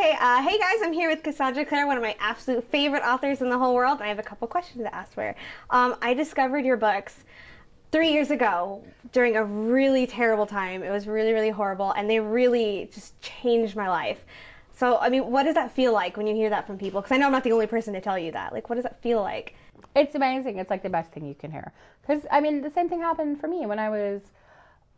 Okay, hey guys, I'm here with Cassandra Clare, one of my absolute favorite authors in the whole world, and I have a couple questions to ask for her. I discovered your books 3 years ago during a really terrible time. It was really, really horrible, and they really just changed my life. So, I mean, what does that feel like when you hear that from people? Because I know I'm not the only person to tell you that. Like, what does that feel like? It's amazing. It's like the best thing you can hear. Because, I mean, the same thing happened for me when I was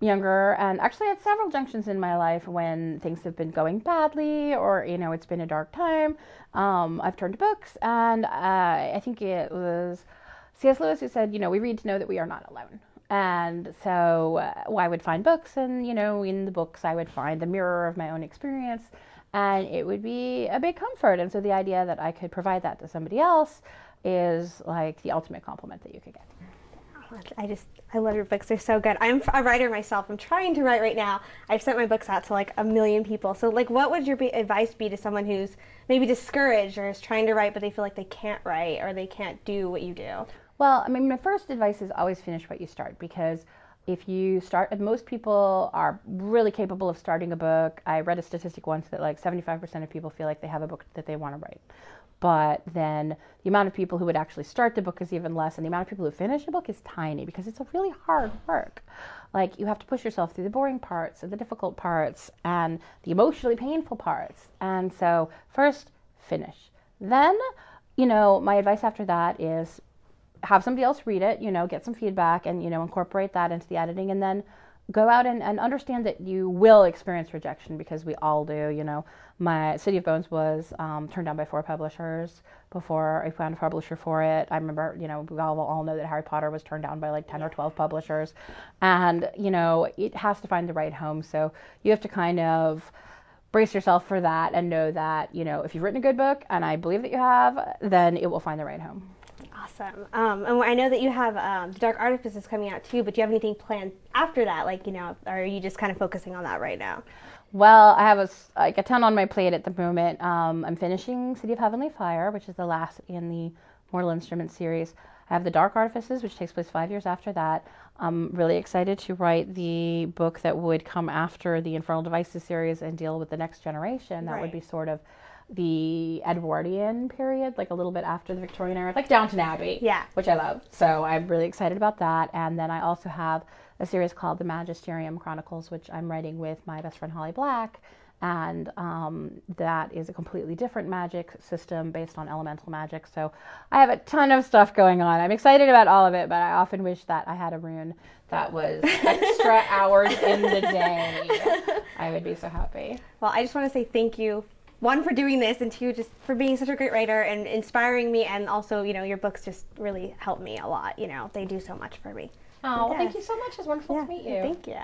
younger, and actually at several junctions in my life when things have been going badly or, you know, it's been a dark time. I've turned to books, and I think it was C.S. Lewis who said, you know, we read to know that we are not alone. And so I would find books, and, you know, in the books I would find the mirror of my own experience, and it would be a big comfort. And so the idea that I could provide that to somebody else is like the ultimate compliment that you could get. I love your books. They're so good. I'm a writer myself. I'm trying to write right now. I've sent my books out to like 1 million people. So like, what would your advice be to someone who's maybe discouraged or is trying to write, but they feel like they can't write or they can't do what you do? Well, I mean, my first advice is always finish what you start, because if you start, and most people are really capable of starting a book. I read a statistic once that like 75% of people feel like they have a book that they want to write. But then the amount of people who would actually start the book is even less, and the amount of people who finish the book is tiny, because it's a really hard work. Like, you have to push yourself through the boring parts and the difficult parts and the emotionally painful parts. And so first, finish. Then, you know, my advice after that is have somebody else read it, you know, get some feedback and, you know, incorporate that into the editing, and then go out and understand that you will experience rejection, because we all do. You know, my City of Bones was turned down by 4 publishers before I found a publisher for it. I remember, you know, we all know that Harry Potter was turned down by like 10 or 12 publishers. And, you know, it has to find the right home. So you have to kind of brace yourself for that and know that, you know, if you've written a good book, and I believe that you have, then it will find the right home. Awesome. And I know that you have The Dark Artifices coming out too, but do you have anything planned after that? Like, you know, or are you just kind of focusing on that right now? Well, I have a ton on my plate at the moment. I'm finishing City of Heavenly Fire, which is the last in the Mortal Instruments series. I have The Dark Artifices, which takes place 5 years after that. I'm really excited to write the book that would come after the Infernal Devices series and deal with the next generation. That would be sort of the Edwardian period, like a little bit after the Victorian era, like Downton Abbey, which I love. So I'm really excited about that. And then I also have a series called The Magisterium Chronicles, which I'm writing with my best friend Holly Black. And that is a completely different magic system based on elemental magic. So I have a ton of stuff going on. I'm excited about all of it, but I often wish that I had a rune that was extra hours in the day. I would be so happy. Well, I just want to say thank you. 1, for doing this, and 2, just for being such a great writer and inspiring me, and also, you know, your books just really help me a lot. You know, they do so much for me. Oh, well, thank you so much. It's wonderful to meet you. Thank you.